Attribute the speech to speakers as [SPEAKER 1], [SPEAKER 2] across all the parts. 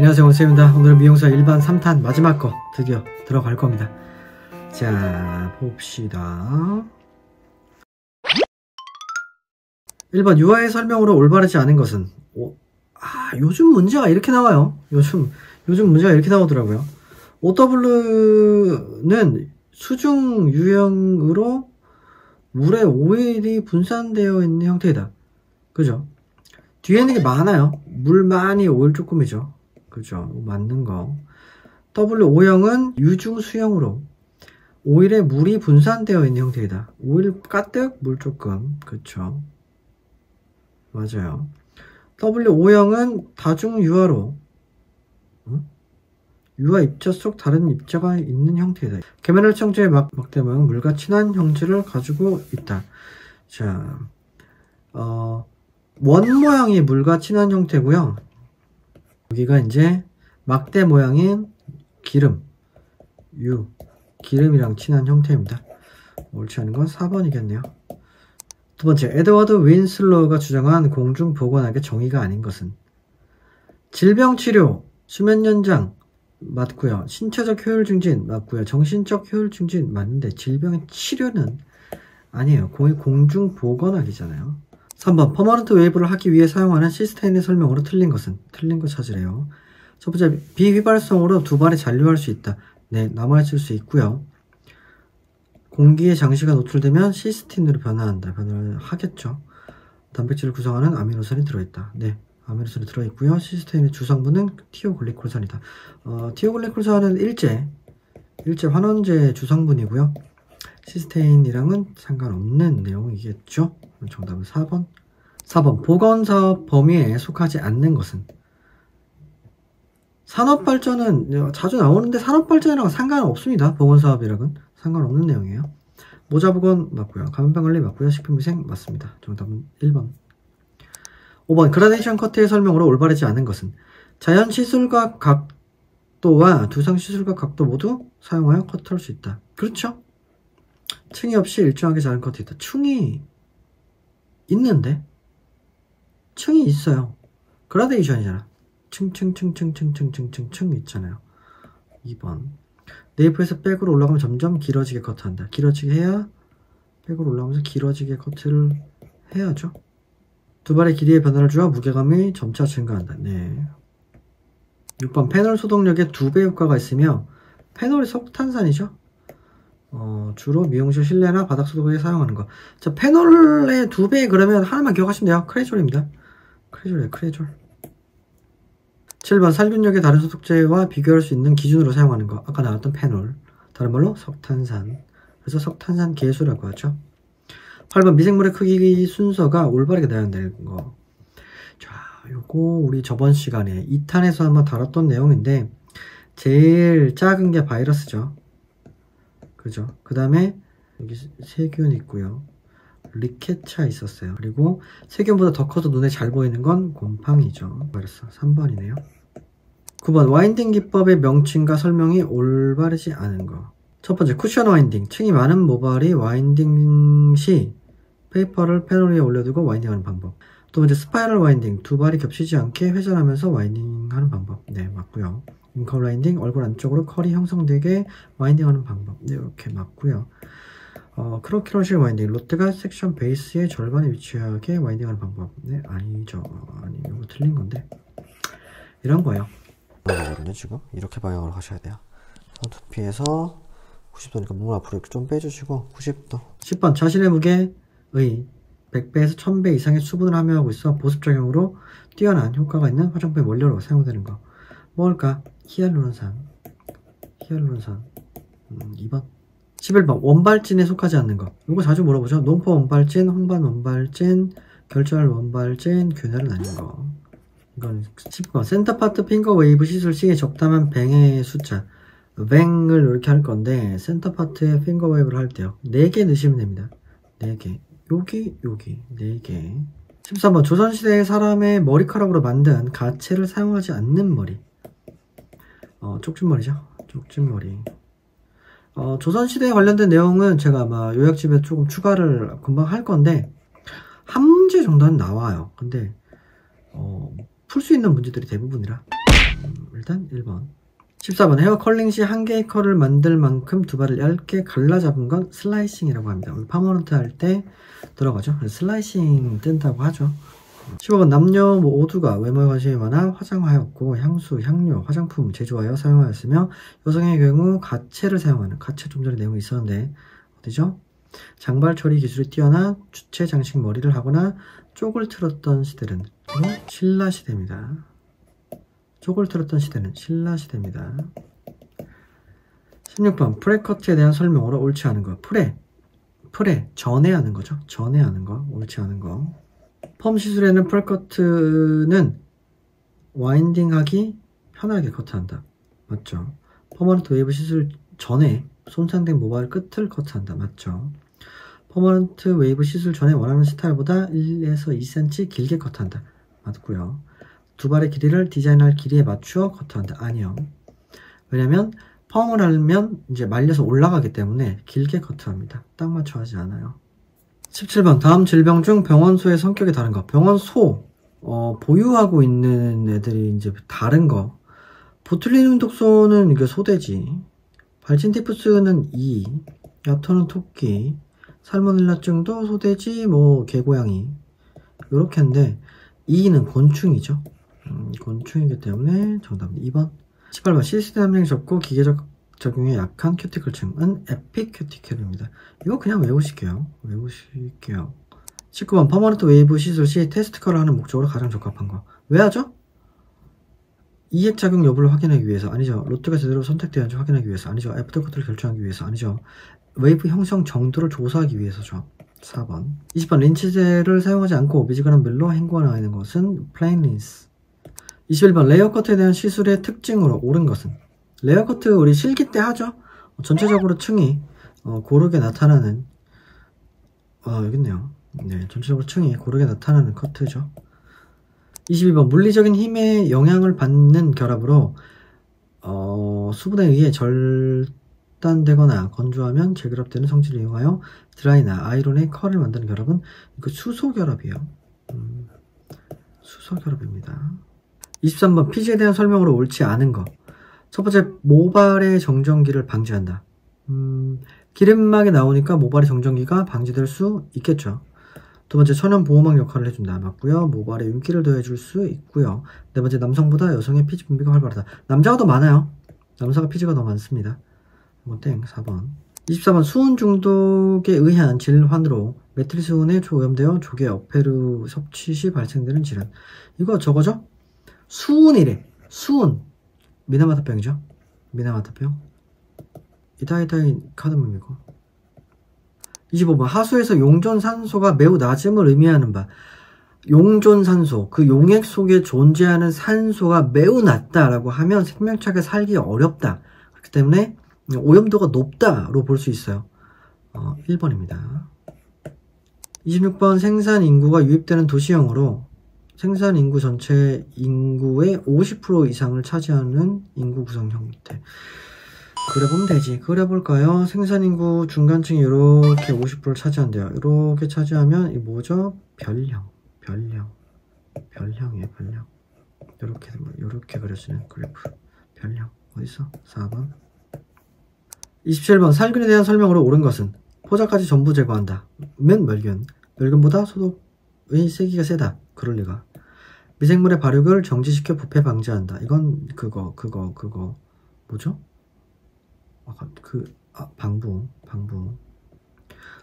[SPEAKER 1] 안녕하세요, 원쌤입니다. 오늘 미용사 일반 3탄 마지막 거 드디어 들어갈 겁니다. 자, 봅시다. 1번 유아의 설명으로 올바르지 않은 것은 요즘 문제가 이렇게 나와요. 요즘 문제가 이렇게 나오더라고요. OW는 수중 유형으로 물에 오일이 분산되어 있는 형태이다. 그죠? 뒤에 있는 게 많아요. 물 많이, 오일 조금이죠. 그죠? 맞는 거. W5형은 유중 수형으로 오일에 물이 분산되어 있는 형태이다. 오일 가득, 물 조금. 그쵸? 맞아요. W5형은 다중 유화로 유화 입자 속 다른 입자가 있는 형태이다. 개미널 청주의 막대모형 물과 친한 형질을 가지고 있다. 자, 원 모양이 물과 친한 형태고요. 여기가 이제 막대 모양인 기름이랑 친한 형태입니다. 옳지 않은 건 4번이겠네요. 두 번째, 에드워드 윈슬로우가 주장한 공중보건학의 정의가 아닌 것은 질병치료, 수면연장 맞고요. 신체적 효율 증진 맞고요. 정신적 효율 증진 맞는데 질병의 치료는 아니에요. 거의 공중보건학이잖아요. 3번, 퍼머넌트 웨이브를 하기 위해 사용하는 시스테인의 설명으로 틀린 것은? 틀린 거 찾으래요. 첫 번째, 비휘발성으로 두 발에 잔류할 수 있다. 네, 남아있을 수 있고요. 공기의 장시가 노출되면 시스틴으로 변화한다. 변화를 하겠죠. 단백질을 구성하는 아미노산이 들어있다. 네, 아미노산이 들어있고요. 시스테인의 주성분은 티오글리콜산이다. 티오글리콜산은 일제 환원제 주성분이고요. 시스테인이랑은 상관없는 내용이겠죠. 정답은 4번. 4번, 보건사업 범위에 속하지 않는 것은? 산업발전은 자주 나오는데 산업발전이랑 상관없습니다. 보건사업이랑은 상관없는 내용이에요. 모자보건 맞고요. 감염병관리 맞고요. 식품위생 맞습니다. 정답은 1번. 5번, 그라데이션 커트의 설명으로 올바르지 않은 것은? 자연 시술과 각도와 두상 시술과 각도 모두 사용하여 커트할 수 있다. 그렇죠? 층이 없이 일정하게 자른 커트 있다. 층이 있는데? 층이 있어요. 그라데이션이잖아. 층 있잖아요. 2번. 네이프에서 백으로 올라가면 점점 길어지게 커트한다. 길어지게 해야 백으로 올라가면서 길어지게 커트를 해야죠. 두 발의 길이의 변화를 주어 무게감이 점차 증가한다. 네. 6번, 페놀 소독력에 2배 효과가 있으며 페놀이 석탄산이죠. 주로 미용실 실내나 바닥 소독에 사용하는 거. 자, 페놀의 2배 그러면 하나만 기억하시면 돼요. 크레졸입니다. 크레졸. 7번, 살균력의 다른 소독제와 비교할 수 있는 기준으로 사용하는 거. 아까 나왔던 페놀. 다른 말로 석탄산. 그래서 석탄산 계수라고 하죠. 8번, 미생물의 크기 순서가 올바르게 나야 되는 거. 자, 요거 우리 저번 시간에 2탄에서 한번 다뤘던 내용인데 제일 작은 게 바이러스죠. 그죠? 그 다음에 여기 세균 있고요. 리케차 있었어요. 그리고 세균보다 더 커서 눈에 잘 보이는 건 곰팡이죠. 바이러스. 3번이네요. 9번, 와인딩 기법의 명칭과 설명이 올바르지 않은 거. 첫 번째, 쿠션 와인딩. 층이 많은 모발이 와인딩 시 페이퍼를 페놀 위에 올려두고 와인딩하는 방법. 두 번째, 스파이럴 와인딩. 두 발이 겹치지 않게 회전하면서 와인딩하는 방법. 네, 맞고요. 인컬 와인딩. 얼굴 안쪽으로 컬이 형성되게 와인딩하는 방법. 네, 이렇게 맞고요. 크로키러실 와인딩. 롯데가 섹션 베이스의 절반에 위치하게 와인딩하는 방법. 네, 아니죠. 이거 틀린 건데. 이런 거예요. 거든요, 지금. 이렇게 방향으로 가셔야 돼요. 두피에서 90도니까 몸을 앞으로 이렇게 좀 빼주시고 90도. 10번, 자신의 무게의 100배에서 1000배 이상의 수분을 함유하고 있어 보습 작용으로 뛰어난 효과가 있는 화장품의 원료로 사용되는 거. 뭘까? 히알루론산. 2번. 11번, 원발진에 속하지 않는 거. 이거 자주 물어보죠. 농포 원발진, 홍반 원발진, 결절 원발진, 균열은 아닌 거. 이건 10번, 센터파트 핑거 웨이브 시술 시에 적당한 뱅의 숫자. 뱅을 이렇게 할 건데 센터파트에 핑거 웨이브를 할 때요. 4개 넣으시면 됩니다. 4개. 여기 4개. 13번, 조선시대의 사람의 머리카락으로 만든 가채를 사용하지 않는 머리. 쪽진머리죠. 쪽진머리. 조선시대에 관련된 내용은 제가 아마 요약집에 조금 추가를 금방 할 건데 한 문제 정도는 나와요. 근데 풀 수 있는 문제들이 대부분이라 일단 1번. 14번 헤어 컬링 시 한 개의 컬을 만들 만큼 두 발을 얇게 갈라 잡은 건 슬라이싱이라고 합니다. 우리 파머넌트 할 때 들어가죠. 슬라이싱 뜬다고 하죠. 15번 남녀 모두가 외모에 관심이 많아 화장하였고 향수, 향료, 화장품 제조하여 사용하였으며 여성의 경우 가채를 사용하는 가채 좀 전에 내용이 있었는데 어디죠? 장발 처리 기술이 뛰어나 주체 장식 머리를 하거나 쪽을 틀었던 시대는 신라 시대입니다. 쪽을 틀었던 시대는 신라 시대입니다. 16번 프레커트에 대한 설명으로 옳지 않은 거. 프레 전에 하는 거죠. 전에 하는 거 옳지 않은 거. 펌 시술에는 프레커트는 와인딩하기 편하게 커트한다. 맞죠? 퍼머넌트 웨이브 시술 전에 손상된 모발 끝을 커트한다. 맞죠? 퍼머넌트 웨이브 시술 전에 원하는 스타일보다 1에서 2cm 길게 커트한다. 맞고요. 두 발의 길이를 디자인할 길이에 맞추어 커트한다. 아니요. 왜냐면 펌을 하면 이제 말려서 올라가기 때문에 길게 커트합니다. 딱 맞춰 하지 않아요. 17번 다음 질병 중 병원소의 성격이 다른 거. 병원소 보유하고 있는 애들이 이제 다른 거. 보툴리눔 독소는 이게 소돼지, 발진티푸스는 이, 야토는 토끼, 살모넬라증도 소돼지, 뭐 개고양이 요렇게 인데 이는 곤충이죠. 곤충이기 때문에 정답은 2번. 18번 시스템 함량 적고 기계적 적용에 약한 큐티클층은 에피큐티클입니다. 이거 그냥 외우실게요. 19번 퍼머넌트 웨이브 시술 시 테스트컬을 하는 목적으로 가장 적합한 거. 왜 하죠? 이액작용 여부를 확인하기 위해서 아니죠. 로트가 제대로 선택되었는지 확인하기 위해서 아니죠. 애프터커트를 결정하기 위해서 아니죠. 웨이브 형성 정도를 조사하기 위해서죠. 4번. 20번 린치젤을 사용하지 않고 미지근한 밀로 헹궈내는 것은 플레인 린스. 21번 레이어 커트에 대한 시술의 특징으로 옳은 것은 레이어 커트 우리 실기 때 하죠. 전체적으로 층이 고르게 나타나는 여기 있네요. 네, 전체적으로 층이 고르게 나타나는 커트죠. 22번 물리적인 힘에 영향을 받는 결합으로 수분에 의해 절단되거나 건조하면 재결합되는 성질을 이용하여 드라이나 아이론의 컬을 만드는 결합은 이거 수소 결합이에요. 수소 결합입니다. 23번 피지에 대한 설명으로 옳지 않은 거. 첫 번째 모발의 정전기를 방지한다. 기름막이 나오니까 모발의 정전기가 방지될 수 있겠죠. 두 번째 천연 보호막 역할을 해준다. 맞고요. 모발에 윤기를 더해줄 수 있고요. 네 번째 남성보다 여성의 피지 분비가 활발하다. 남자가 더 많아요. 남자가 피지가 더 많습니다. 이건 땡. 4번. 24번 수은 중독에 의한 질환으로 매트리스 운에 오염되어 조개 어페르 섭취 시 발생되는 질환. 이거 저거죠? 수은이래. 수은. 미나마타병이죠. 미나마타병. 이타이타이 카드뮴이고. 25번 하수에서 용존산소가 매우 낮음을 의미하는 바. 용존산소, 그 용액 속에 존재하는 산소가 매우 낮다라고 하면 생명체가 살기 어렵다. 그렇기 때문에 오염도가 높다로 볼 수 있어요. 1번입니다. 26번 생산 인구가 유입되는 도시형으로 생산 인구 전체 인구의 50% 이상을 차지하는 인구 구성 형태. 그려보면 되지. 그려볼까요? 생산인구 중간층이 이렇게 50%를 차지한대요. 이렇게 차지하면 이 뭐죠? 별형. 별형이에요. 별형. 이렇게 그려지는 그래프. 별형. 어딨어? 4번. 27번 살균에 대한 설명으로 옳은 것은 포자까지 전부 제거한다. 멸균보다 소독의 세기가 세다. 그럴 리가. 미생물의 발육을 정지시켜 부패 방지한다. 이건 그거 뭐죠? 방부.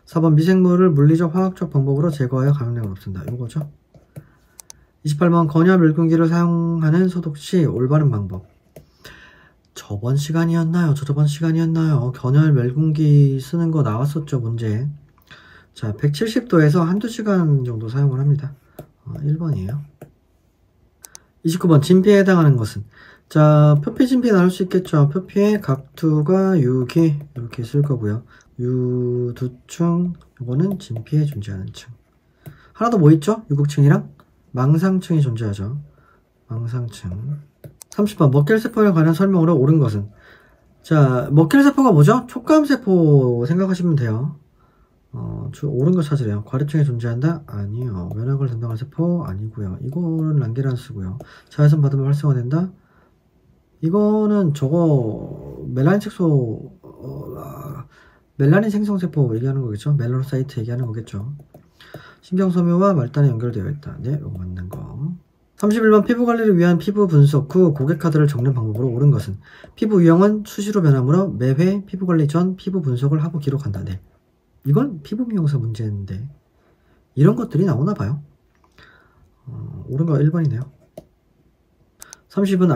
[SPEAKER 1] 4번 미생물을 물리적 화학적 방법으로 제거하여 감염력을 없앤다. 이거죠. 28번 건야 멸균기를 사용하는 소독 시 올바른 방법. 저번 시간이었나요? 건열 멸균기 쓰는 거 나왔었죠, 문제. 자, 170도에서 한두 시간 정도 사용을 합니다. 1번이에요. 29번 진피에 해당하는 것은 자, 표피 진피 나눌 수 있겠죠. 표피에 각두가 유기 이렇게 있을 거고요. 유두층 이거는 진피에 존재하는 층. 하나 더 뭐 있죠? 유국층이랑 망상층이 존재하죠. 망상층. 30번 먹결세포에 관한 설명으로 옳은 것은 자, 먹결세포가 뭐죠? 촉감세포 생각하시면 돼요. 옳은 거 찾으래요. 과립층에 존재한다? 아니요. 면역을 담당하는 세포? 아니고요. 이거는 란게란스고요. 자외선 받으면 활성화된다? 이거는 저거 멜라닌 색소 멜라닌 생성세포 얘기하는 거겠죠? 멜로사이트 얘기하는 거겠죠? 신경섬유와 말단에 연결되어 있다. 네, 이거 맞는 거. 31번 피부 관리를 위한 피부 분석 후 고객 카드를 적는 방법으로 옳은 것은 피부 유형은 수시로 변하므로 매회 피부 관리 전 피부 분석을 하고 기록한다. 네. 이건 피부 미용사 문제인데 이런 것들이 나오나 봐요. 옳은 거 1번이네요. 30번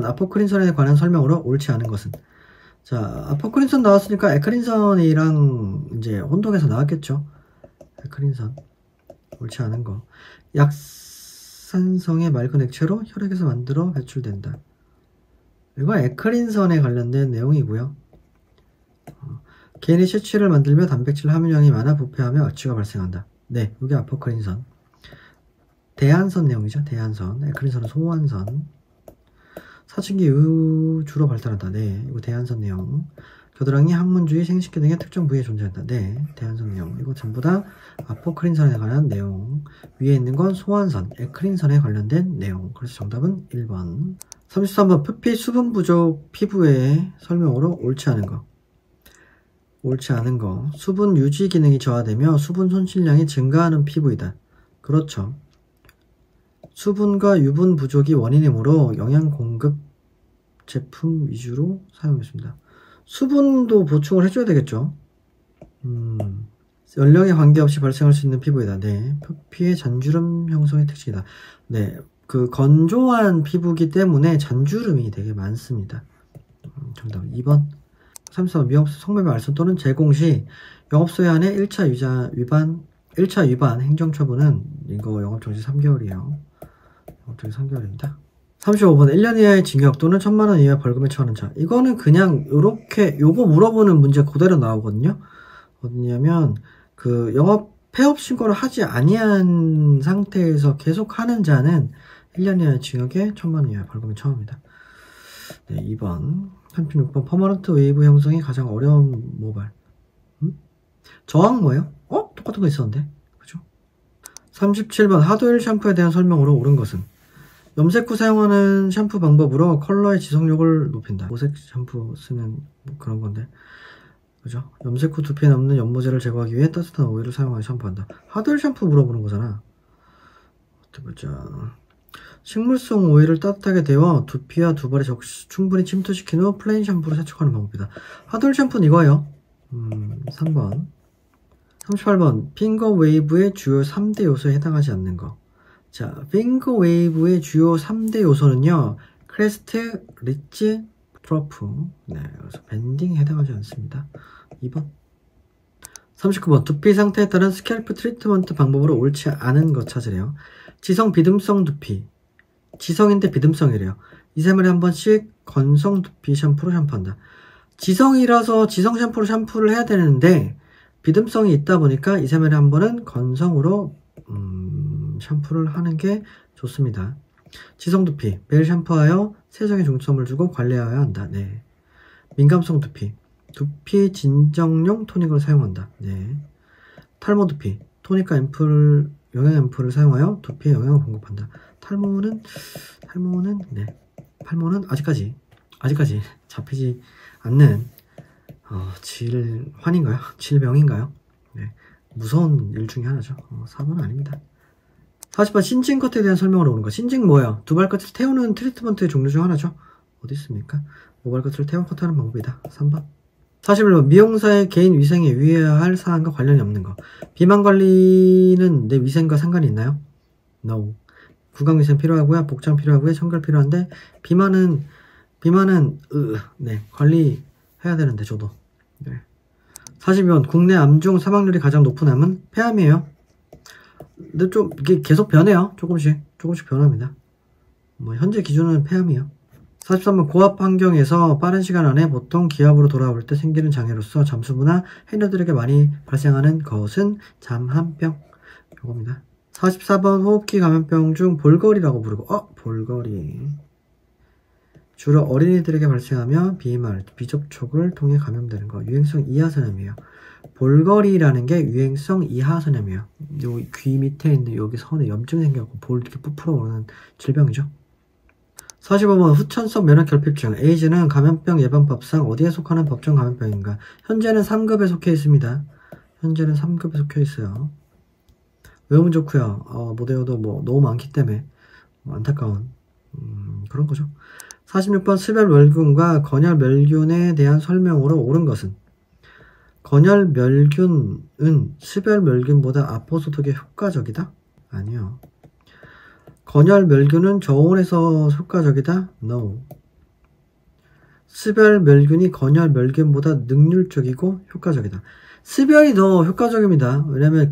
[SPEAKER 1] 아포크린선에 관한 설명으로 옳지 않은 것은 자, 아포크린선 나왔으니까 에크린선이랑 이제 혼동해서 나왔겠죠. 에크린선 옳지 않은 거. 약산성의 맑은 액체로 혈액에서 만들어 배출된다. 이건 에크린선에 관련된 내용이고요. 개인이 채취를 만들며 단백질 함유량이 많아 부패하며 악취가 발생한다. 네, 이게 아포크린선. 대한선 내용이죠. 대한선. 에크린선은 소환선. 사춘기 이후 주로 발달한다. 네, 이거 대한선 내용. 겨드랑이, 항문주위, 생식기 등의 특정 부위에 존재한다. 네, 대한선 내용. 이거 전부 다 아포크린선에 관한 내용. 위에 있는 건 소환선, 에크린선에 관련된 내용. 그래서 정답은 1번. 33번 표피 수분 부족 피부의 설명으로 옳지 않은 거. 옳지 않은 거. 수분 유지 기능이 저하되며 수분 손실량이 증가하는 피부이다. 그렇죠. 수분과 유분 부족이 원인이므로 영양 공급 제품 위주로 사용했습니다. 수분도 보충을 해줘야 되겠죠. 연령에 관계없이 발생할 수 있는 피부이다. 네, 표피의 잔주름 형성의 특징이다. 네, 그 건조한 피부기 때문에 잔주름이 되게 많습니다. 정답 2번. 34번 미용사 성매매 알선 또는 제공 시 영업소에 한해 1차 위반 행정처분은 이거 영업정지 3개월이에요. 영업정지 3개월입니다. 35번 1년 이하의 징역 또는 1,000,000원 이하의 벌금에 처하는 자. 이거는 그냥 요렇게 요거 물어보는 문제 그대로 나오거든요. 어디냐면 그 영업 폐업 신고를 하지 아니한 상태에서 계속 하는 자는 1년 이하의 징역에 1,000,000원 이하의 벌금에 처합니다. 네, 2번. 36번 퍼머넌트 웨이브 형성이 가장 어려운 모발. 저항 뭐예요? 똑같은 거 있었는데. 그죠? 37번 하드오일 샴푸에 대한 설명으로 옳은 것은 염색 후 사용하는 샴푸 방법으로 컬러의 지속력을 높인다. 모색 샴푸 쓰는 뭐 그런 건데. 그죠? 염색 후 두피에 남는 연모제를 제거하기 위해 따뜻한 오일을 사용하여 샴푸한다. 하드오일 샴푸 물어보는 거잖아. 어떻게 보자. 식물성 오일을 따뜻하게 데워 두피와 두발에 충분히 침투시킨 후 플레인 샴푸로 세척하는 방법이다. 하드오일 샴푸는 이거예요. 3번. 38번 핑거 웨이브의 주요 3대 요소에 해당하지 않는 거. 자, 핑거 웨이브의 주요 3대 요소는요. 크레스트, 리치, 트러프. 네, 그래서 밴딩에 해당하지 않습니다. 2번. 39번 두피 상태에 따른 스캘프 트리트먼트 방법으로 옳지 않은 거 찾으래요. 지성 비듬성 두피. 지성인데 비듬성이래요. 2~3일에 한 번씩 건성 두피 샴푸로 샴푸한다. 지성이라서 지성 샴푸로 샴푸를 해야 되는데 비듬성이 있다 보니까 2~3일에 한 번은 건성으로 샴푸를 하는 게 좋습니다. 지성 두피 매일 샴푸하여 세정에 중점을 주고 관리해야 한다. 네. 민감성 두피 두피 진정용 토닉을 사용한다. 네. 탈모 두피 토닉과 영양 앰플을 사용하여 두피에 영양을 공급한다. 탈모는 아직까지 잡히지 않는 질병인가요? 네. 무서운 일 중에 하나죠. 4번은 아닙니다. 40번 신징 커트에 대한 설명을 오는 거. 신징 뭐예요? 두발 끝을 태우는 트리트먼트의 종류 중 하나죠. 어디 있습니까? 모발 끝을 태워 커트하는 방법이다. 3번. 41번 미용사의 개인 위생에 유의해야 할 사항과 관련이 없는 거. 비만 관리는 내 위생과 상관이 있나요? No. 구강위생 필요하고요. 복장 필요하고요. 청결 필요한데 비만은 네, 관리해야 되는데 저도. 네. 42번 국내 암 중 사망률이 가장 높은 암은 폐암이에요. 근데 좀 이게 계속 변해요. 조금씩 변합니다. 뭐 현재 기준은 폐암이에요. 43번 고압 환경에서 빠른 시간 안에 보통 기압으로 돌아올 때 생기는 장애로서 잠수부나 해녀들에게 많이 발생하는 것은 잠한병. 이겁니다. 44번 호흡기 감염병 중 볼거리라고 부르고 볼거리. 주로 어린이들에게 발생하며 비말, 비접촉을 통해 감염되는 거. 유행성 이하선염이에요. 볼거리라는 게 유행성 이하선염이에요. 요 귀 밑에 있는 여기 선에 염증 생겨갖고 볼 이렇게 부풀어 오르는 질병이죠. 45번 후천성 면역 결핍증. 에이즈는 감염병 예방법상 어디에 속하는 법정 감염병인가? 현재는 3급에 속해 있습니다. 현재는 3급에 속해 있어요. 외우면 좋고요. 못 외워도 뭐 너무 많기 때문에 안타까운 그런 거죠. 46번 스별멸균과 건혈멸균에 대한 설명으로 옳은 것은? 건혈멸균은 스별멸균보다 아포소독에 효과적이다? 아니요. 건혈멸균은 저온에서 효과적이다? No. 스별멸균이 건혈멸균보다 능률적이고 효과적이다. 스별이 더 효과적입니다. 왜냐면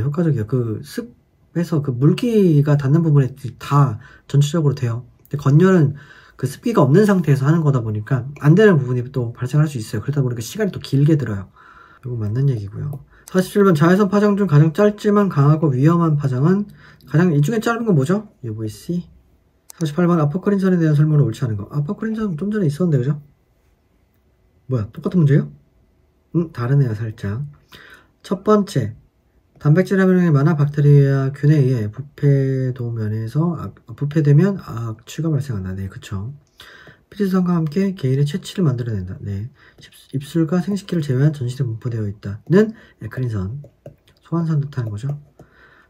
[SPEAKER 1] 효과적이에요. 그 습에서 그 물기가 닿는 부분에 다 전체적으로 돼요. 근데 건열은 그 습기가 없는 상태에서 하는 거다 보니까 안 되는 부분이 또 발생할 수 있어요. 그러다 보니까 시간이 또 길게 들어요. 이거 맞는 얘기고요. 47번 자외선 파장 중 가장 짧지만 강하고 위험한 파장은 이 중에 짧은 건 뭐죠? UVC. 48번 아포크린선에 대한 설명을 옳지 않은 거. 아포크린선 좀 전에 있었는데 그죠? 뭐야 똑같은 문제예요? 다르네요 살짝. 첫 번째 단백질 함유량이 많아 박테리아 균에 의해 부패되면 악취가 발생한다. 네, 그쵸. 피지선과 함께 개인의 체취를 만들어낸다. 네, 입술과 생식기를 제외한 전신에 분포되어 있다는 에크린선. 소환선 뜻하는 거죠.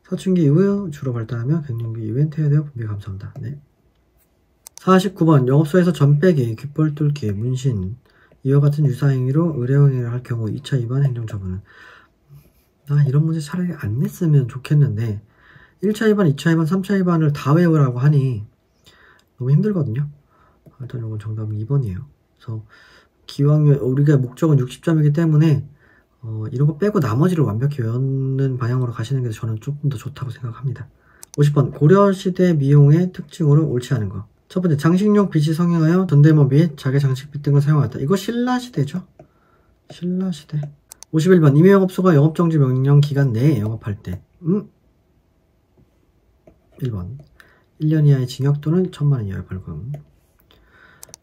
[SPEAKER 1] 사춘기 이후 주로 발달하며 갱년기 이후엔 퇴화되어 분비가 감소한다. 네. 49번 영업소에서 전빼기, 귓볼 뚫기, 문신 이와 같은 유사행위로 의뢰행위를 할 경우 2차 위반 행정처분은? 이런 문제 차라리 안 냈으면 좋겠는데 1차 위반, 2차 위반, 3차 위반을 다 외우라고 하니 너무 힘들거든요. 일단 이건 정답은 2번이에요. 그래서 기왕 우리가 목적은 60점이기 때문에 이런 거 빼고 나머지를 완벽히 외우는 방향으로 가시는 게 저는 조금 더 좋다고 생각합니다. 50번 고려시대 미용의 특징으로 옳지 않은 거. 첫 번째 장식용 빗이 성행하여 전대모 및 자개 장식빗 등을 사용하였다. 이거 신라시대죠. 신라시대. 51번 임의영업소가 영업정지 명령 기간 내에 영업할 때 1번 1년 이하의 징역 또는 1,000만원 이하의 벌금.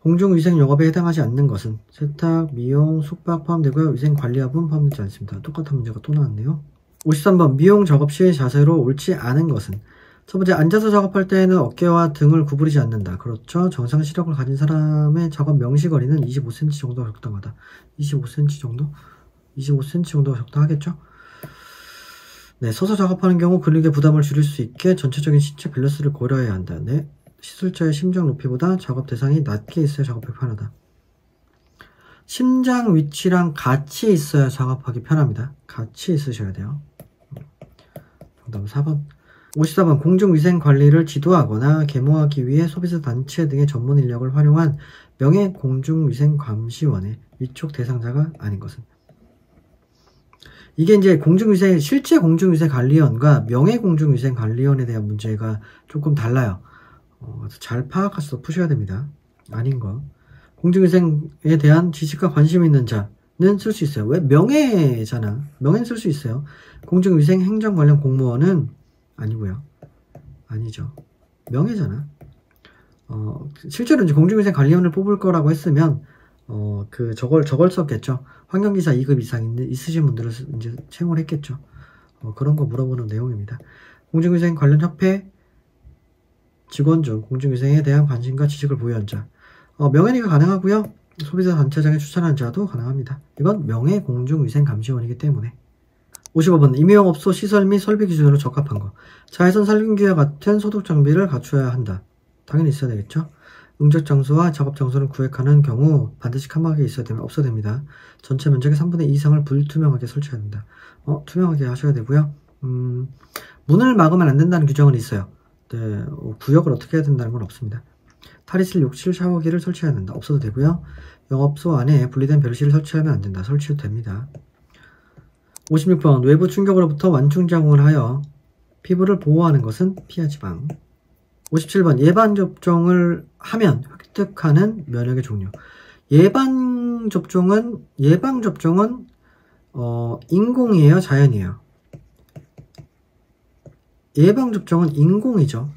[SPEAKER 1] 공중위생 영업에 해당하지 않는 것은? 세탁, 미용, 숙박 포함되고요. 위생관리업은 포함되지 않습니다. 똑같은 문제가 또 나왔네요. 53번 미용 작업 시의 자세로 옳지 않은 것은? 첫 번째 앉아서 작업할 때에는 어깨와 등을 구부리지 않는다. 그렇죠. 정상 시력을 가진 사람의 작업 명시거리는 25cm 정도가 적당하다. 25cm 정도? 25cm 정도가 적당하겠죠? 네, 서서 작업하는 경우 근육의 부담을 줄일 수 있게 전체적인 신체 밸런스를 고려해야 한다. 네, 시술자의 심장 높이보다 작업 대상이 낮게 있어야 작업이 편하다. 심장 위치랑 같이 있어야 작업하기 편합니다. 같이 있으셔야 돼요. 정답은 4번. 54번 공중위생관리를 지도하거나 계모하기 위해 소비자 단체 등의 전문 인력을 활용한 명예공중위생감시원의 위촉 대상자가 아닌 것은? 이게 이제 실제 공중위생관리원과 명예공중위생관리원에 대한 문제가 조금 달라요. 잘 파악하셔서 푸셔야 됩니다. 아닌 거. 공중위생에 대한 지식과 관심 있는 자는 쓸 수 있어요. 왜? 명예잖아. 명예는 쓸 수 있어요. 공중위생 행정 관련 공무원은 아니고요. 아니죠. 명예잖아. 실제로 이제 공중위생관리원을 뽑을 거라고 했으면 저걸 썼겠죠. 환경기사 2급 이상 있으신 분들을 이제 채용을 했겠죠. 그런 거 물어보는 내용입니다. 공중위생 관련 협회 직원 중 공중위생에 대한 관심과 지식을 보유한 자. 명예리가 가능하고요. 소비자 단체장에 추천한 자도 가능합니다. 이건 명예공중위생감시원이기 때문에. 55번 임의영업소 시설 및 설비 기준으로 적합한 거. 자외선 살균기와 같은 소독 장비를 갖추어야 한다. 당연히 있어야 되겠죠. 응적 장소와 작업 장소를 구획하는 경우 반드시 칸막이 있어야 되면 없어야 됩니다. 전체 면적의 3분의 2 이상을 불투명하게 설치해야 된다. 투명하게 하셔야 되고요. 문을 막으면 안 된다는 규정은 있어요. 네, 구역을 어떻게 해야 된다는 건 없습니다. 탈의실, 욕실, 샤워기를 설치해야 된다. 없어도 되고요. 영업소 안에 분리된 별실을 설치하면 안 된다. 설치해도 됩니다. 56번 외부 충격으로부터 완충작용을 하여 피부를 보호하는 것은 피하지방. 57번 예방접종을 하면 획득하는 면역의 종류. 예방접종은 인공이에요, 자연이에요? 예방접종은 인공이죠.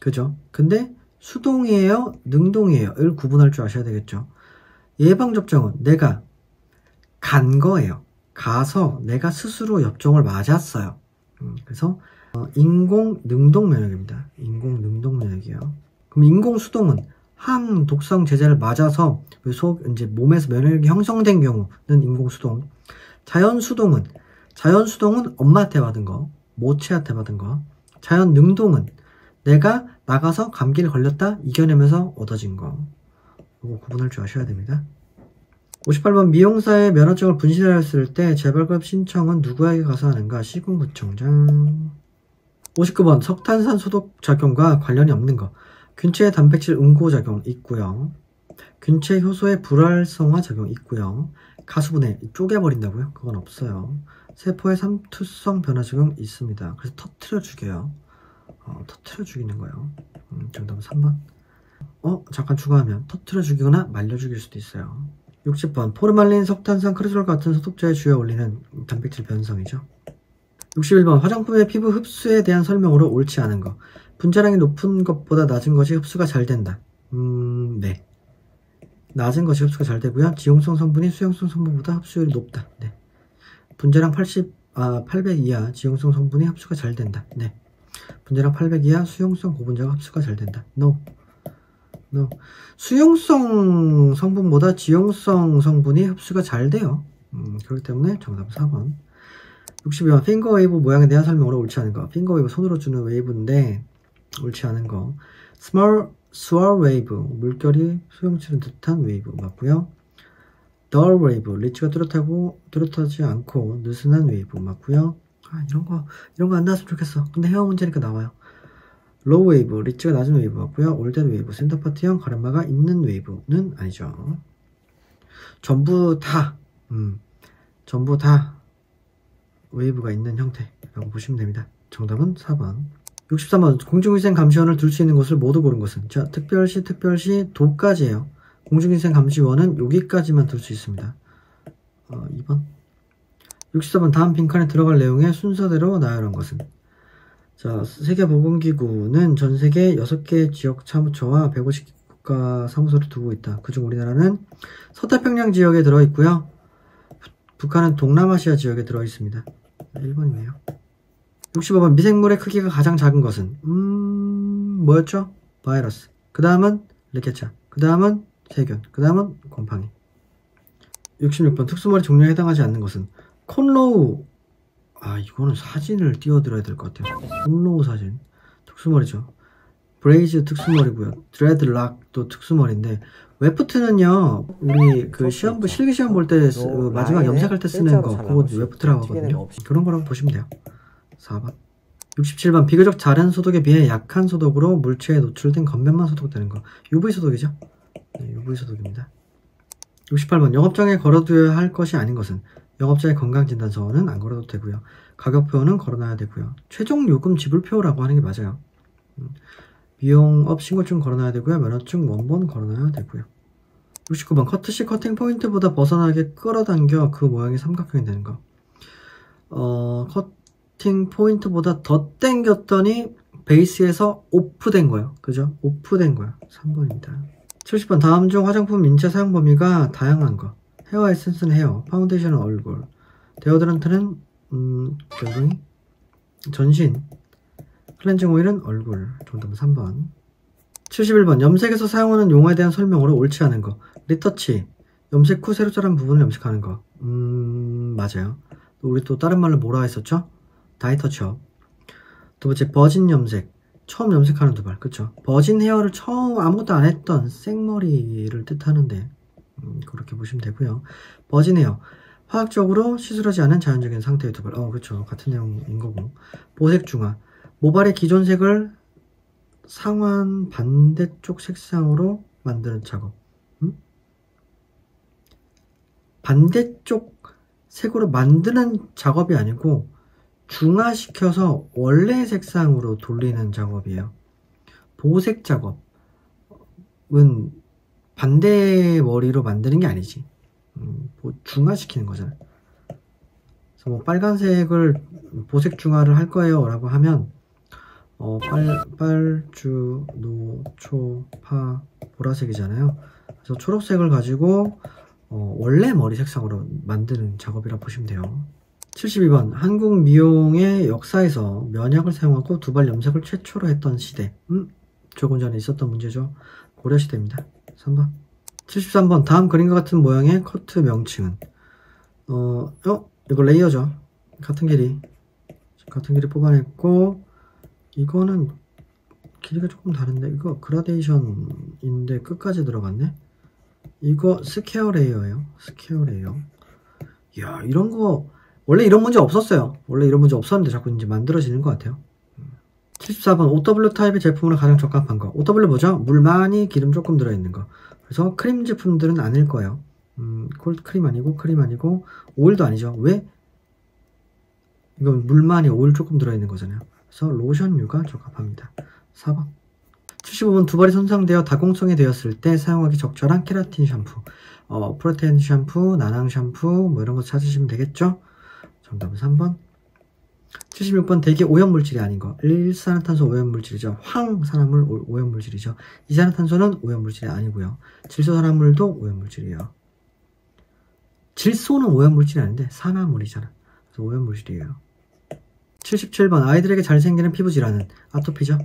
[SPEAKER 1] 그죠? 근데 수동이에요, 능동이에요? 를 구분할 줄 아셔야 되겠죠. 예방접종은 내가 간 거예요. 가서 내가 스스로 접종을 맞았어요. 그래서 인공 능동 면역입니다. 인공 능동 면역이요. 그럼 인공수동은 항독성 제제를 맞아서 이제 몸에서 면역력이 형성된 경우는 인공수동. 자연수동은 엄마한테 받은 거, 모체한테 받은 거. 자연능동은 내가 나가서 감기를 걸렸다 이겨내면서 얻어진 거. 이거 구분할 줄 아셔야 됩니다. 58번 미용사의 면허증을 분실하였을 때 재발급 신청은 누구에게 가서 하는가? 시군구청장. 59번 석탄산 소독 작용과 관련이 없는 거. 균체의 단백질 응고작용 있고요. 균체 효소의 불활성화 작용 있고요. 가수분해 쪼개버린다고요? 그건 없어요. 세포의 삼투성 변화 작용 있습니다. 그래서 터트려 죽여요. 터트려 죽이는 거예요. 정답은 3번. 잠깐 추가하면 터트려 죽이거나 말려 죽일 수도 있어요. 60번 포르말린, 석탄산, 크레솔 같은 소독제의 주요 원리는 단백질 변성이죠. 61번 화장품의 피부 흡수에 대한 설명으로 옳지 않은 거. 분자량이 높은 것보다 낮은 것이 흡수가 잘 된다. 네. 낮은 것이 흡수가 잘 되고요. 지용성 성분이 수용성 성분보다 흡수율이 높다. 네. 분자량 800 이하 지용성 성분이 흡수가 잘 된다. 네. 분자량 800 이하 수용성 고분자가 흡수가 잘 된다. No. 수용성 성분보다 지용성 성분이 흡수가 잘 돼요. 그렇기 때문에 정답은 4번. 62번 핑거 웨이브 모양에 대한 설명으로 옳지 않은 거. 핑거 웨이브 손으로 주는 웨이브인데 옳지 않은 거. swirl 웨이브 물결이 소용치는 듯한 웨이브 맞고요. dull 웨이브 리치가 뚜렷하지 않고 느슨한 웨이브 맞고요. 이런 거 안 나왔으면 좋겠어. 근데 헤어 문제니까 나와요. low 웨이브 리치가 낮은 웨이브 맞고요. 올댓 웨이브 센터 파트형 가르마가 있는 웨이브는 아니죠. 전부 다 웨이브가 있는 형태라고 보시면 됩니다. 정답은 4번. 63번 공중위생 감시원을 둘 수 있는 곳을 모두 고른 것은? 자, 특별시 도까지예요. 공중위생 감시원은 여기까지만 둘 수 있습니다. 2번. 64번 다음 빈칸에 들어갈 내용의 순서대로 나열한 것은? 자, 세계보건기구는 전세계 6개 지역 사무처와 150국가 사무소를 두고 있다. 그중 우리나라는 서태평양 지역에 들어있고요. 북한은 동남아시아 지역에 들어있습니다. 1번이네요. 65번 미생물의 크기가 가장 작은 것은? 뭐였죠? 바이러스. 그 다음은 리케차. 그 다음은 세균. 그 다음은 곰팡이. 66번 특수머리 종류에 해당하지 않는 것은? 콘로우. 이거는 사진을 띄워드려야 될 것 같아요. 콘로우 사진. 특수머리죠. 브레이즈 특수머리고요. 드레드락도 특수머리인데 웨프트는요 우리 그 시험부 실기시험 볼 때 마지막 염색할 때 쓰는 거 그거 웨프트라고 하거든요. 그런 거라고 보시면 돼요. 4번. 67번 비교적 작은 소독에 비해 약한 소독으로 물체에 노출된 겉면만 소독되는 거. UV 소독이죠. 네, UV 소독입니다. 68번 영업장에 걸어둬야 할 것이 아닌 것은? 영업자의 건강진단서는 안 걸어도 되고요. 가격표는 걸어놔야 되고요. 최종 요금 지불표라고 하는 게 맞아요. 미용업 신고증 걸어놔야 되고요. 면허증 원본 걸어놔야 되고요. 69번 커트시 커팅 포인트보다 벗어나게 끌어당겨 그 모양이 삼각형이 되는 거. 커팅 포인트보다 더 당겼더니 베이스에서 오프된 거예요. 그죠? 오프된 거야. 3번입니다. 70번 다음 중 화장품 인체 사용 범위가 다양한 거. 헤어 에센스는 헤어, 파운데이션은 얼굴, 데오드런트는 겨드랑이, 전신, 클렌징 오일은 얼굴. 정답은 3번. 71번 염색에서 사용하는 용어에 대한 설명으로 옳지 않은 거. 리터치, 염색 후 새로 자란 부분을 염색하는 거. 맞아요. 우리 또 다른 말로 뭐라 했었죠? 다이터치업. 두 번째 버진 염색, 처음 염색하는 두발. 그쵸? 버진 헤어를 처음 아무것도 안 했던 생머리를 뜻하는데 그렇게 보시면 되고요. 버진 헤어, 화학적으로 시술하지 않은 자연적인 상태의 두발. 그쵸. 같은 내용인 거고. 보색 중화, 모발의 기존 색을 상완 반대쪽 색상으로 만드는 작업. 반대쪽 색으로 만드는 작업이 아니고 중화시켜서 원래 색상으로 돌리는 작업이에요. 보색 작업은 반대 머리로 만드는 게 아니지. 중화시키는 거잖아요. 그래서 뭐 빨간색을 보색 중화를 할 거예요 라고 하면 빨주, 노, 초, 파, 보라색이잖아요. 그래서 초록색을 가지고 원래 머리 색상으로 만드는 작업이라고 보시면 돼요. 72번 한국 미용의 역사에서 면약을 사용하고 두발 염색을 최초로 했던 시대. 조금 전에 있었던 문제죠. 고려시대입니다. 3번. 73번. 다음 그림과 같은 모양의 커트 명칭은 이거 레이어죠. 같은 길이 뽑아냈고, 이거는 길이가 조금 다른데, 이거 그라데이션인데 끝까지 들어갔네. 이거 스퀘어 레이어예요. 스퀘어 레이어. 이야, 이런 거 원래 이런 문제 없었어요. 원래 이런 문제 없었는데 자꾸 이제 만들어지는 것 같아요. 74번. OW 타입의 제품으로 가장 적합한 거. OW 뭐죠? 물 많이 기름 조금 들어있는 거. 그래서 크림 제품들은 아닐 거예요. 크림 아니고 오일도 아니죠. 왜? 이건 물 많이 오일 조금 들어있는 거잖아요. 그래서 로션류가 적합합니다. 4번. 75번. 두발이 손상되어 다공성이 되었을 때 사용하기 적절한 케라틴 샴푸, 프로테인 샴푸, 나낭 샴푸 뭐 이런 거 찾으시면 되겠죠. 정답은 3번. 76번. 대기 오염물질이 아닌 거. 일산화탄소 오염물질이죠. 황산화물 오염물질이죠. 이산화탄소는 오염물질이 아니고요. 질소산화물도 오염물질이에요. 질소는 오염물질이 아닌데 산화물이잖아. 그래서 오염물질이에요. 77번. 아이들에게 잘생기는 피부질환은 아토피죠.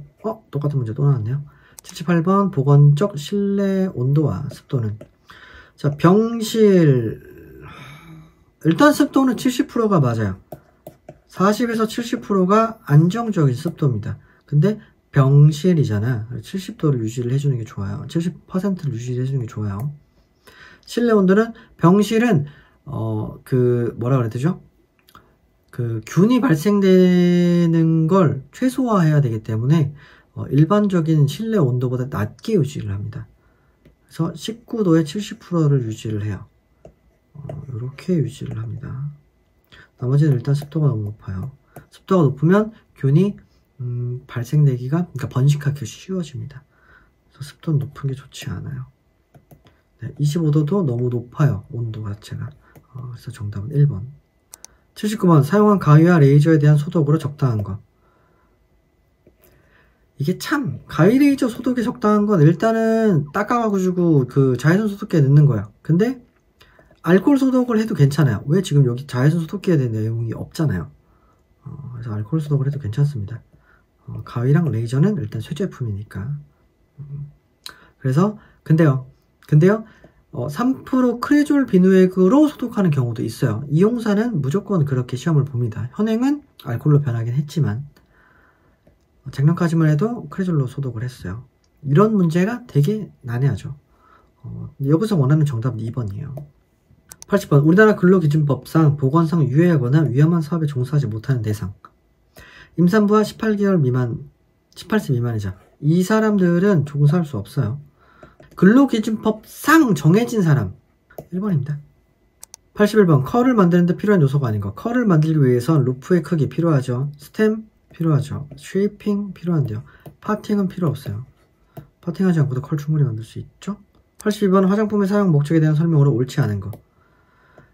[SPEAKER 1] 똑같은 문제 또 나왔네요. 78번. 보건적 실내 온도와 습도는, 자, 병실, 일단 습도는 70%가 맞아요. 40에서 70%가 안정적인 습도입니다. 근데 병실이잖아. 70도를 유지를 해주는 게 좋아요. 70%를 유지해주는 게 좋아요. 실내 온도는, 병실은 뭐라 그래야 되죠? 균이 발생되는 걸 최소화해야 되기 때문에 일반적인 실내 온도보다 낮게 유지를 합니다. 그래서 19도에 70%를 유지를 해요. 이렇게 유지를 합니다. 나머지는 일단 습도가 너무 높아요. 습도가 높으면 균이 발생되기가, 그러니까 번식하기 쉬워집니다. 그래서 습도는 높은 게 좋지 않아요. 네, 25도도 너무 높아요. 온도 자체가. 그래서 정답은 1번. 79번. 사용한 가위와 레이저에 대한 소독으로 적당한 것. 이게 참, 가위 레이저 소독에 적당한 건 일단은 닦아가지고 그 자외선 소독기에 넣는 거야. 근데 알코올 소독을 해도 괜찮아요. 왜? 지금 여기 자외선 소독기에 대한 내용이 없잖아요. 그래서 알코올 소독을 해도 괜찮습니다. 가위랑 레이저는 일단 쇠제품이니까. 그래서 근데요 3% 크레졸 비누액으로 소독하는 경우도 있어요. 이용사는 무조건 그렇게 시험을 봅니다. 현행은 알코올로 변하긴 했지만 작년까지만 해도 크레졸로 소독을 했어요. 이런 문제가 되게 난해하죠. 여기서 원하는 정답은 2번이에요. 80번. 우리나라 근로기준법상 보건상 유해하거나 위험한 사업에 종사하지 못하는 대상. 임산부와 18개월 미만, 18세 미만이자 이 사람들은 종사할 수 없어요. 근로기준법상 정해진 사람. 1번입니다. 81번. 컬을 만드는데 필요한 요소가 아닌 거. 컬을 만들기 위해선 루프의 크기 필요하죠. 스템 필요하죠. 쉐이핑 필요한데요. 파팅은 필요 없어요. 파팅하지 않고도 컬 충분히 만들 수 있죠. 82번. 화장품의 사용 목적에 대한 설명으로 옳지 않은 거.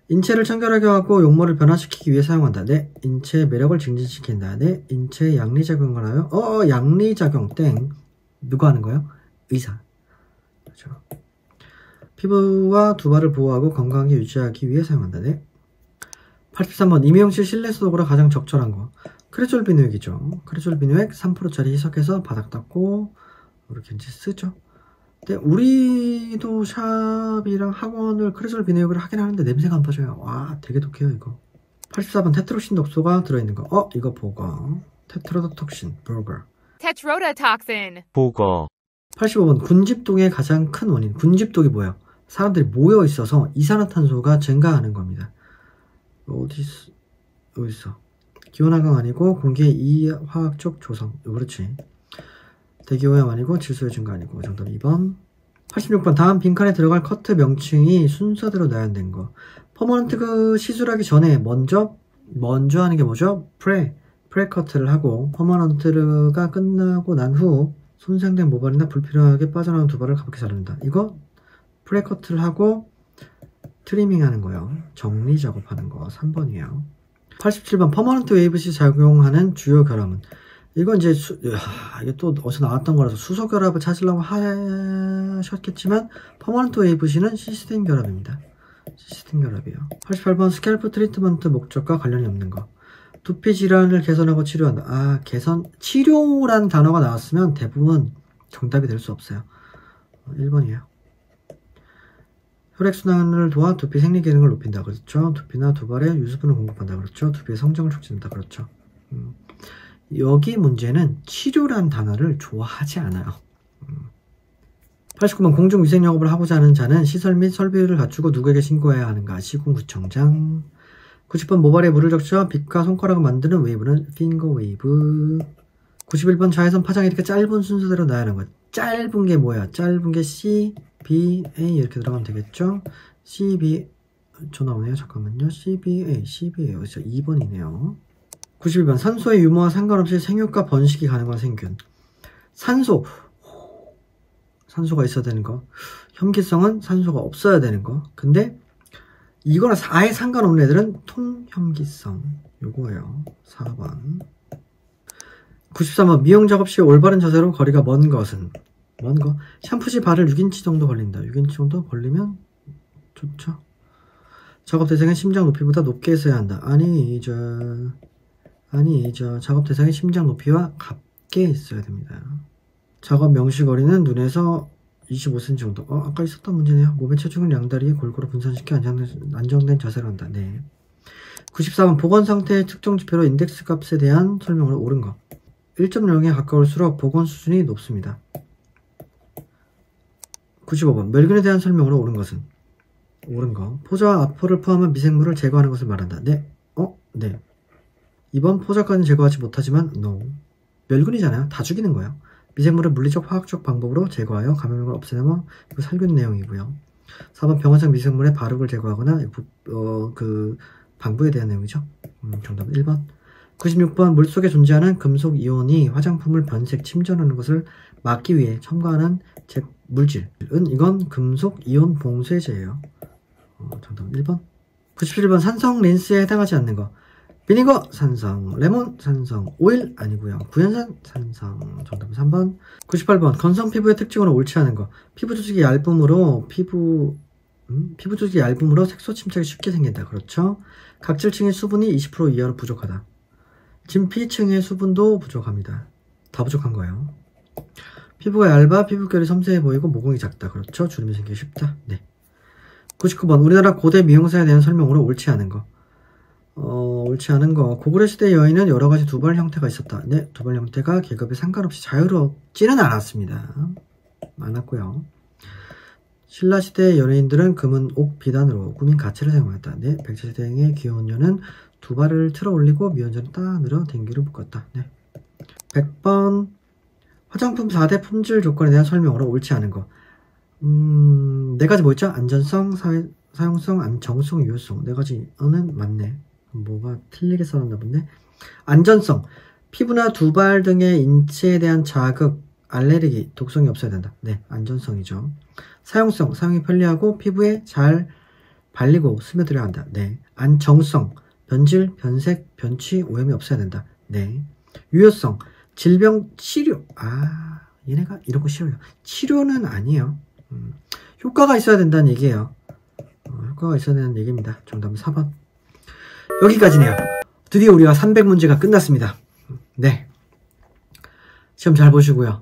[SPEAKER 1] 인체를 청결하게 하고 용모를 변화시키기 위해 사용한다. 네. 인체의 매력을 증진시킨다. 네. 인체에 양리작용을 하여, 양리작용 땡. 누가 하는 거예요? 의사. 그렇죠. 피부와 두발을 보호하고 건강하게 유지하기 위해 사용한다. 네. 83번. 임용실 실내 소독으로 가장 적절한 거. 크레졸 비누액이죠. 크레졸 비누액 3%짜리 희석해서 바닥 닦고 이렇게 이제 쓰죠. 근데 우리도 샵이랑 학원을 크레졸 비누액을 하긴 하는데 냄새가 안 빠져요. 와, 되게 독해요 이거. 84번. 테트로신 독소가 들어있는 거. 이거 보거. 테트로도톡신 보거.
[SPEAKER 2] Tetrodotoxin.
[SPEAKER 3] 보거.
[SPEAKER 1] 85번. 군집독의 가장 큰 원인. 군집독이 뭐예요? 사람들이 모여 있어서 이산화탄소가 증가하는 겁니다. 어디 있어? 기온하강 아니고 공기의 이화학적 조성. 그렇지. 대기오염 아니고 질소의 증가 아니고. 정답 2번. 86번. 다음 빈칸에 들어갈 커트 명칭이 순서대로 나열된 거. 퍼머넌트 시술하기 전에 먼저 하는 게 뭐죠? 프레 커트를 하고, 퍼머넌트가 끝나고 난 후 손상된 모발이나 불필요하게 빠져나온 두발을 가볍게 자른다. 이거 프레 커트를 하고 트리밍 하는 거예요. 정리 작업하는 거. 3번이에요. 87번. 퍼머넌트 웨이브 시 작용하는 주요 결합은. 이건 이제 이게 또 어디서 나왔던 거라서 수소 결합을 찾으려고 하셨겠지만, 퍼머넌트 웨이브 시는 시스템 결합입니다. 시스템 결합이에요. 88번. 스캘프 트리트먼트 목적과 관련이 없는 거. 두피 질환을 개선하고 치료한다. 치료란 단어가 나왔으면 대부분 정답이 될 수 없어요. 1번이에요. 혈액순환을 도와 두피 생리 기능을 높인다. 그렇죠. 두피나 두발에 유수분을 공급한다. 그렇죠. 두피의 성장을 촉진한다. 그렇죠. 여기 문제는 치료란 단어를 좋아하지 않아요. 89번 공중위생영업을 하고자 하는 자는 시설 및 설비를 갖추고 누구에게 신고해야 하는가? 시군구청장. 90번 모발에 물을 적셔 빗과 손가락을 만드는 웨이브는 핑거 웨이브. 91번 자외선 파장이 이렇게 짧은 순서대로 나야 하는 것. 짧은 게 뭐야? 짧은 게 C, B, A 이렇게 들어가면 되겠죠? C, B, 저 나오네요. 잠깐만요. C, B, A, C, B, A. 여기서 2번이네요. 91번 산소의 유무와 상관없이 생육과 번식이 가능한 생균. 산소가 있어야 되는 거. 혐기성은 산소가 없어야 되는 거. 근데 이거랑 아예 상관없는 애들은 통혐기성. 요거예요. 4번. 93번 미용 작업 시 올바른 자세로 거리가 먼 것은? 먼 거. 샴푸 시 발을 6인치 정도 벌린다. 6인치 정도 벌리면 좋죠. 작업 대상은 심장 높이보다 높게 했어야 한다. 아니죠. 작업 대상의 심장 높이와 같게 있어야 됩니다. 작업 명시 거리는 눈에서 25cm 정도. 아까 있었던 문제네요. 몸의 체중을 양다리에 골고루 분산시켜 안정된 자세로 한다. 네. 94번 보건 상태의 특정 지표로 인덱스 값에 대한 설명으로 옳은 거. 1.0에 가까울수록 보건 수준이 높습니다. 95번 멸균에 대한 설명으로 옳은 것은? 옳은 거. 포자와 앞포를 포함한 미생물을 제거하는 것을 말한다. 네. 네. 2번 포자까지는 제거하지 못하지만 no. 멸균이잖아요. 다 죽이는 거예요. 미생물을 물리적 화학적 방법으로 제거하여 감염력을 없애면 이거 살균 내용이고요. 4번 병원상 미생물의 발육을 제거하거나 그 방부에 대한 내용이죠. 정답은 1번. 96번 물속에 존재하는 금속 이온이 화장품을 변색, 침전하는 것을 막기 위해 첨가하는 물질은 이건 금속 이온 봉쇄제예요. 정답은 1번. 97번 산성 린스에 해당하지 않는 거. 비니거 산성, 레몬 산성, 오일 아니고요. 구연산 산성. 정답은 3번. 98번 건성 피부의 특징으로 옳지 않은 거. 피부 조직이 얇음으로 조직이 얇음으로 색소 침착이 쉽게 생긴다. 그렇죠. 각질층의 수분이 20% 이하로 부족하다. 진피층의 수분도 부족합니다. 다 부족한 거예요. 피부가 얇아 피부결이 섬세해 보이고 모공이 작다. 그렇죠. 주름이 생기기 쉽다. 네. 99번 우리나라 고대 미용사에 대한 설명으로 옳지 않은 거. 옳지 않은 거. 고구려 시대 여인은 여러 가지 두발 형태가 있었다. 네, 두발 형태가 계급에 상관없이 자유롭지는 않았습니다. 많았고요. 신라 시대 연예인들은 금은 옥 비단으로 꾸민 가채를 사용했다. 네, 백제시대의 귀여운 여는 두 발을 틀어 올리고 미연자를 따늘어 댕기로 묶었다. 네. 100번 화장품 4대 품질 조건에 대한 설명으로 옳지 않은 거. 네 가지 뭐 있죠? 안전성, 사용성, 안정성, 유효성. 네 가지는 맞네. 뭐가 틀리게 써놨나 본데. 안전성. 피부나 두발 등의 인체에 대한 자극, 알레르기, 독성이 없어야 된다. 네, 안전성이죠. 사용성. 사용이 편리하고 피부에 잘 발리고 스며들어야 한다. 네. 안정성. 변질, 변색, 변취, 오염이 없어야 된다. 네. 유효성. 질병 치료. 얘네가 이런 거 싫어요. 치료는 아니에요. 효과가 있어야 된다는 얘기예요. 효과가 있어야 된다는 얘기입니다. 정답은 4번. 여기까지네요. 드디어 우리가 300문제가 끝났습니다. 네. 시험 잘 보시고요.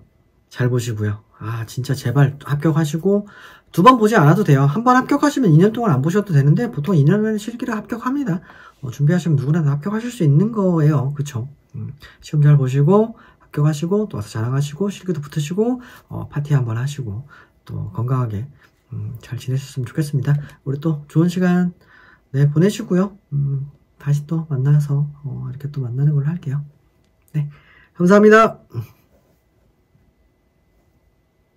[SPEAKER 1] 진짜 제발 합격하시고 2번 보지 않아도 돼요. 한 번 합격하시면 2년 동안 안 보셔도 되는데 보통 2년은 실기를 합격합니다. 준비하시면 누구나 다 합격하실 수 있는 거예요. 그쵸? 시험 잘 보시고 합격하시고 또 와서 자랑하시고 실기도 붙으시고 파티 한번 하시고 또 건강하게 잘 지내셨으면 좋겠습니다. 우리 또 좋은 시간 보내시고요. 다시 또 만나서 이렇게 또 만나는 걸로 할게요. 네, 감사합니다.